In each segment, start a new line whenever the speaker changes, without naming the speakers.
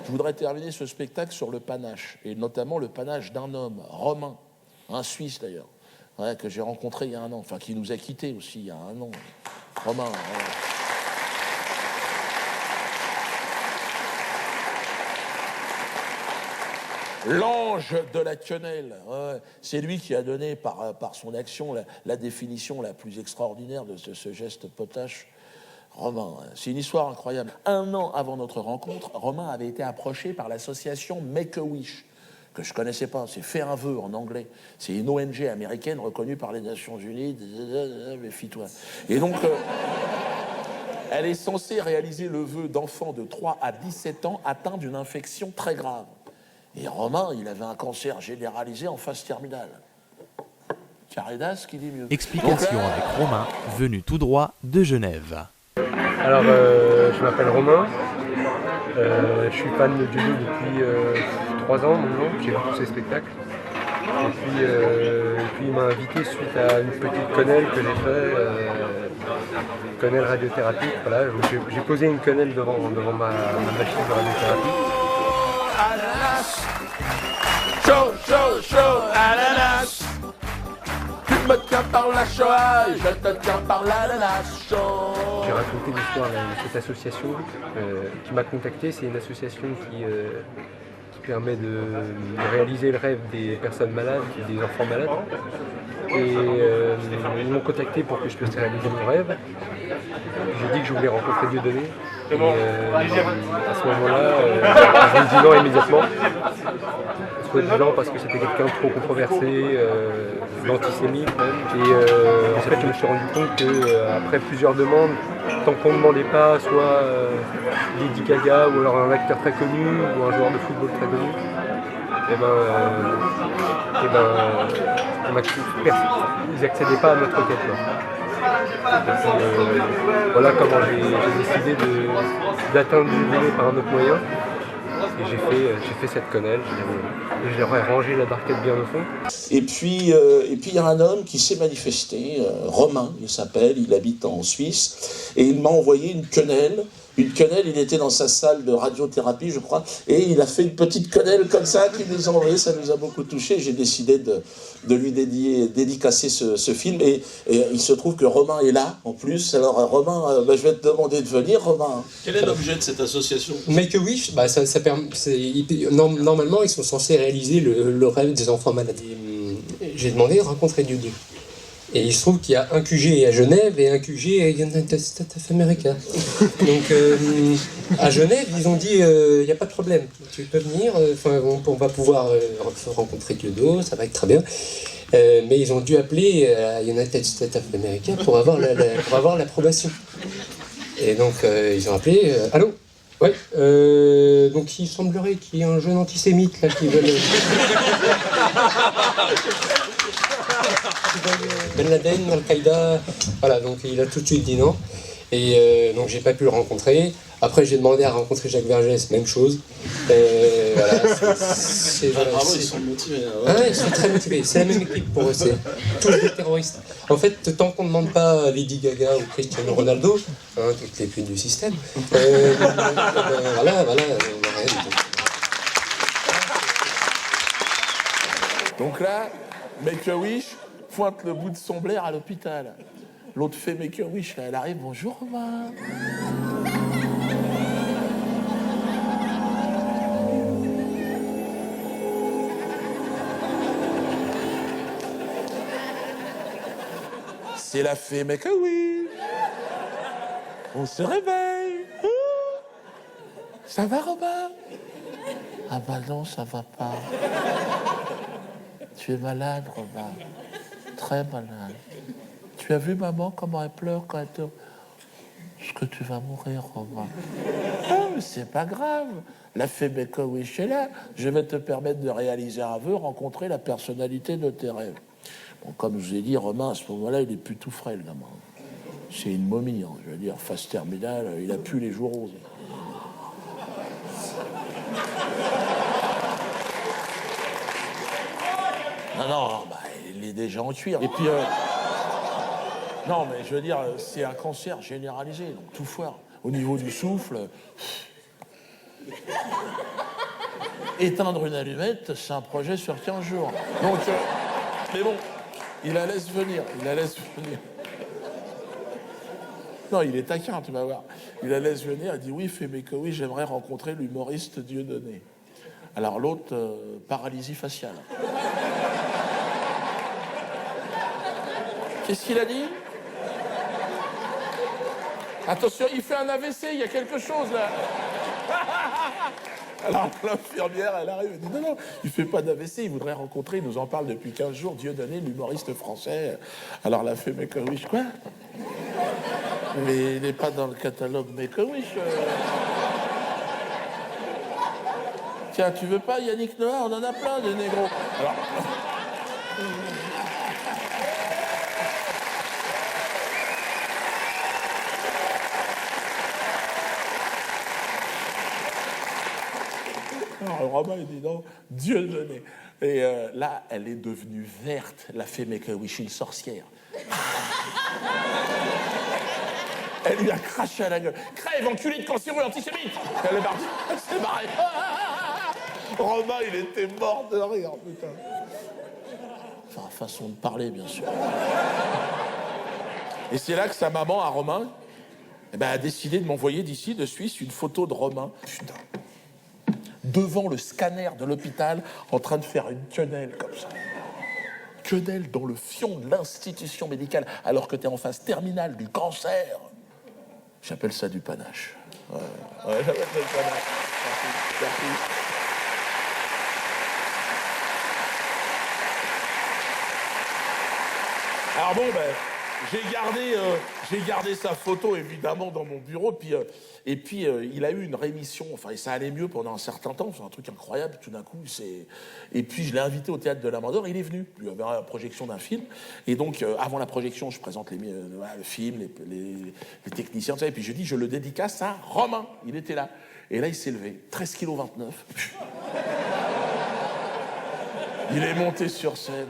Je voudrais terminer ce spectacle sur le panache, et notamment le panache d'un homme, Romain, un Suisse d'ailleurs, ouais, que j'ai rencontré il y a un an, enfin qui nous a quittés aussi il y a un an. Romain. Ouais. L'ange de la quenelle. Ouais. C'est lui qui a donné par son action la définition la plus extraordinaire de ce geste potache. Romain, c'est une histoire incroyable. Un an avant notre rencontre, Romain avait été approché par l'association Make-A-Wish, que je ne connaissais pas. C'est Fais un vœu en anglais. C'est une ONG américaine reconnue par les Nations Unies. Méfie-toi. Et donc, elle est censée réaliser le vœu d'enfants de 3 à 17 ans atteints d'une infection très grave. Et Romain, il avait un cancer généralisé en phase terminale. Caridas qui dit mieux.
Explication avec Romain, venu tout droit de Genève.
Alors, je m'appelle Romain. Je suis fan de judo depuis 3 ans maintenant. J'ai vu tous ces spectacles. Et puis il m'a invité suite à une petite quenelle que j'ai fait, quenelle radiothérapie. Voilà, j'ai posé une quenelle devant ma machine de radiothérapie.
Chaud, chaud, chaud, ananas. Tu me tiens par la Shoah, je te tiens par l'ananas chaud.
J'ai raconté l'histoire de cette association qui m'a contacté. C'est une association qui permet de réaliser le rêve des personnes malades, des enfants malades. Et ils m'ont contacté pour que je puisse réaliser mon rêve. J'ai dit que je voulais rencontrer Dieudonné. Et à ce moment-là, j'ai dit non immédiatement. Soit disant parce que c'était quelqu'un de trop controversé, d'antisémite même. Et en fait, je me suis rendu compte qu'après plusieurs demandes, tant qu'on ne demandait pas soit Lady Gaga ou alors un acteur très connu ou un joueur de football très connu, ils n'accédaient pas à notre quête. Voilà comment j'ai décidé d'atteindre le délai par un autre moyen. Et j'ai fait cette quenelle, je leur ai rangé la barquette bien au fond.
Et puis il y a un homme qui s'est manifesté, Romain il s'appelle, il habite en Suisse, et il m'a envoyé une quenelle. Une quenelle, il était dans sa salle de radiothérapie, je crois, et il a fait une petite quenelle comme ça qu'il nous a envoyé, ça nous a beaucoup touchés. J'ai décidé de lui dédicacer ce film, et il se trouve que Romain est là, en plus. Alors Romain, je vais te demander de venir, Romain.
Quel est l'objet de cette association ?
Make-A-Wish, normalement, ils sont censés réaliser le rêve des enfants malades. J'ai demandé de rencontrer Dieu. Et il se trouve qu'il y a un QG à Genève et un QG à United States of America. Donc à Genève, ils ont dit il n'y a pas de problème, tu peux venir, on va pouvoir rencontrer Dieudo, ça va être très bien. Mais ils ont dû appeler à United States of America pour avoir l'approbation. Et donc ils ont appelé allô. Ouais, donc il semblerait qu'il y ait un jeune antisémite là qui veut Ben Laden, Al-Qaïda, voilà, donc il a tout de suite dit non. Et donc j'ai pas pu le rencontrer. Après j'ai demandé à rencontrer Jacques Vergès, même chose. Voilà,
bravo, ils sont motivés.
Ouais. Ah, ils sont très motivés, c'est la même équipe pour eux, c'est tous des terroristes. En fait, tant qu'on ne demande pas Lady Gaga ou Cristiano Ronaldo, toutes les putes du système, voilà, on a rien du tout.
Donc là, Make-A-Wish pointe le bout de son blaire à l'hôpital. L'autre fait Make-A-Wish, elle arrive, bonjour Romain. C'est la fée Make-A-Wish. On se réveille. Ça va Romain? Ah bah non, ça va pas. Tu es malade, Romain. Très malade. Tu as vu maman comment elle pleure quand elle te... Est-ce que tu vas mourir, Romain? Ah, mais c'est pas grave. La fée Make-A-Wish est là. Je vais te permettre de réaliser un vœu, rencontrer la personnalité de tes rêves. Bon, comme je vous ai dit, Romain, à ce moment-là, il est plus tout frais, le gamin. C'est une momie, hein, je veux dire, phase terminale, il a plus les joues roses. Non, bah, il est déjà en cuir. Et puis, non, mais je veux dire, c'est un cancer généralisé, donc tout foire. Au niveau du souffle, Éteindre une allumette, c'est un projet sur 15 jours. Donc, mais bon, il la laisse venir, Non, il est taquin, tu vas voir. Il la laisse venir, il dit oui, mais que oui, j'aimerais rencontrer l'humoriste Dieudonné. Alors l'autre, paralysie faciale. Qu'est-ce qu'il a dit? Attention, il fait un AVC, il y a quelque chose là. Alors l'infirmière, elle arrive, elle dit non, il fait pas d'AVC, il voudrait rencontrer, il nous en parle depuis 15 jours, Dieudonné, l'humoriste français. Alors la fait Make a Wish, quoi? Mais il n'est pas dans le catalogue Make a Wish. Tiens, tu veux pas Yannick Noah? On en a plein des négros. Alors... Alors, Romain, il dit non, Dieu donné. Et là, elle est devenue verte, la fée Make a Wish, une sorcière. Elle lui a craché à la gueule. Crève, enculé de cancéreux, antisémite. Elle est partie, elle s'est barrée. Romain, il était mort de rire, putain. Enfin, façon de parler, bien sûr. Et c'est là que sa maman, à Romain, a décidé de m'envoyer d'ici, de Suisse, une photo de Romain. Putain. Devant le scanner de l'hôpital, en train de faire une quenelle comme ça. Quenelle dans le fion de l'institution médicale, alors que t'es en phase terminale du cancer. J'appelle ça du panache. Ouais, j'appelle ça du panache. Merci. Alors bon, j'ai gardé sa photo évidemment dans mon bureau, et puis il a eu une rémission, enfin et ça allait mieux pendant un certain temps, c'est un truc incroyable tout d'un coup. Et puis je l'ai invité au théâtre de la Mandore, il est venu, il y avait la projection d'un film, et donc avant la projection je présente le film, les techniciens, et puis je dis je le dédicace à Romain, il était là, et là il s'est levé, 13,29 kg. Il est monté sur scène.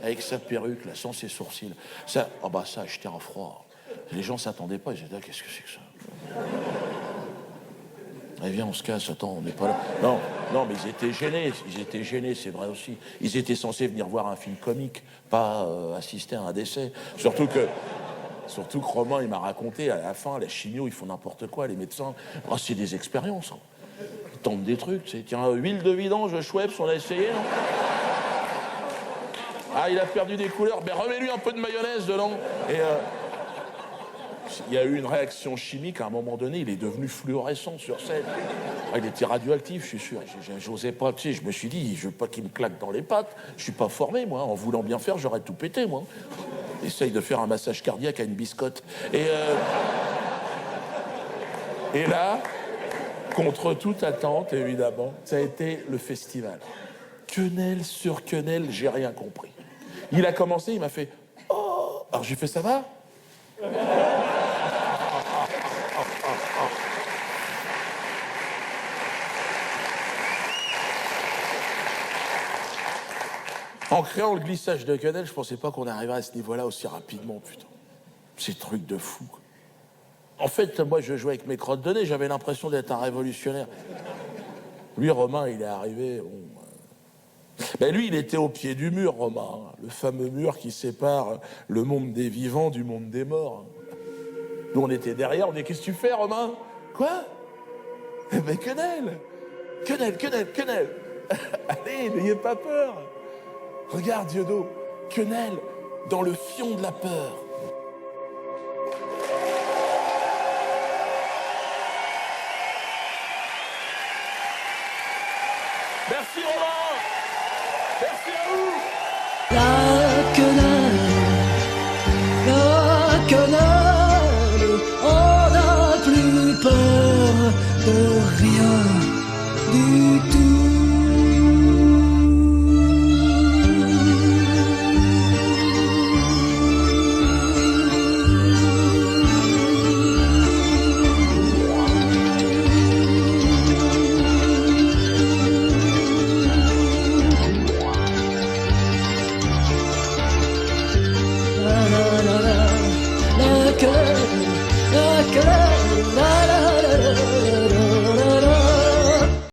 Avec sa perruque, là, sans ses sourcils. Ça, ça a acheté un froid. Les gens s'attendaient pas, ils disaient, qu'est-ce que c'est que ça? Allez, viens, on se casse, attends, on n'est pas là. Non, mais ils étaient gênés, c'est vrai aussi. Ils étaient censés venir voir un film comique, pas assister à un décès. Surtout que Romain, il m'a raconté, à la fin, la chimio, ils font n'importe quoi, les médecins. Oh, c'est des expériences. Hein. Ils tentent des trucs, tiens, huile de vidange, Schweppes, on a essayé, non? Ah, il a perdu des couleurs. Ben, remets-lui un peu de mayonnaise dedans. Et il y a eu une réaction chimique. À un moment donné, il est devenu fluorescent sur scène. Ah, il était radioactif, je suis sûr. J'osais pas, tu sais, je me suis dit, je veux pas qu'il me claque dans les pattes. Je suis pas formé, moi. En voulant bien faire, j'aurais tout pété, moi. Essaye de faire un massage cardiaque à une biscotte. Et là, contre toute attente, évidemment, ça a été le festival. Quenelle sur quenelle, j'ai rien compris. Il a commencé, il m'a fait « Oh !» Alors j'ai fait « Ça va ?» En créant le glissage de quenelle, je pensais pas qu'on arriverait à ce niveau-là aussi rapidement, putain. Ces trucs de fou. En fait, moi, je jouais avec mes crottes de nez, j'avais l'impression d'être un révolutionnaire. Lui, Romain, il est arrivé... Ben lui, il était au pied du mur, Romain, le fameux mur qui sépare le monde des vivants du monde des morts. Nous, on était derrière, on dit « Qu'est-ce que tu fais, Romain ?»« Quoi ?»« Eh ben, quenelle !»« Quenelle !» Allez, n'ayez pas peur. Regarde, Diodo, quenelle dans le fion de la peur. Merci, Romain. Merci à vous.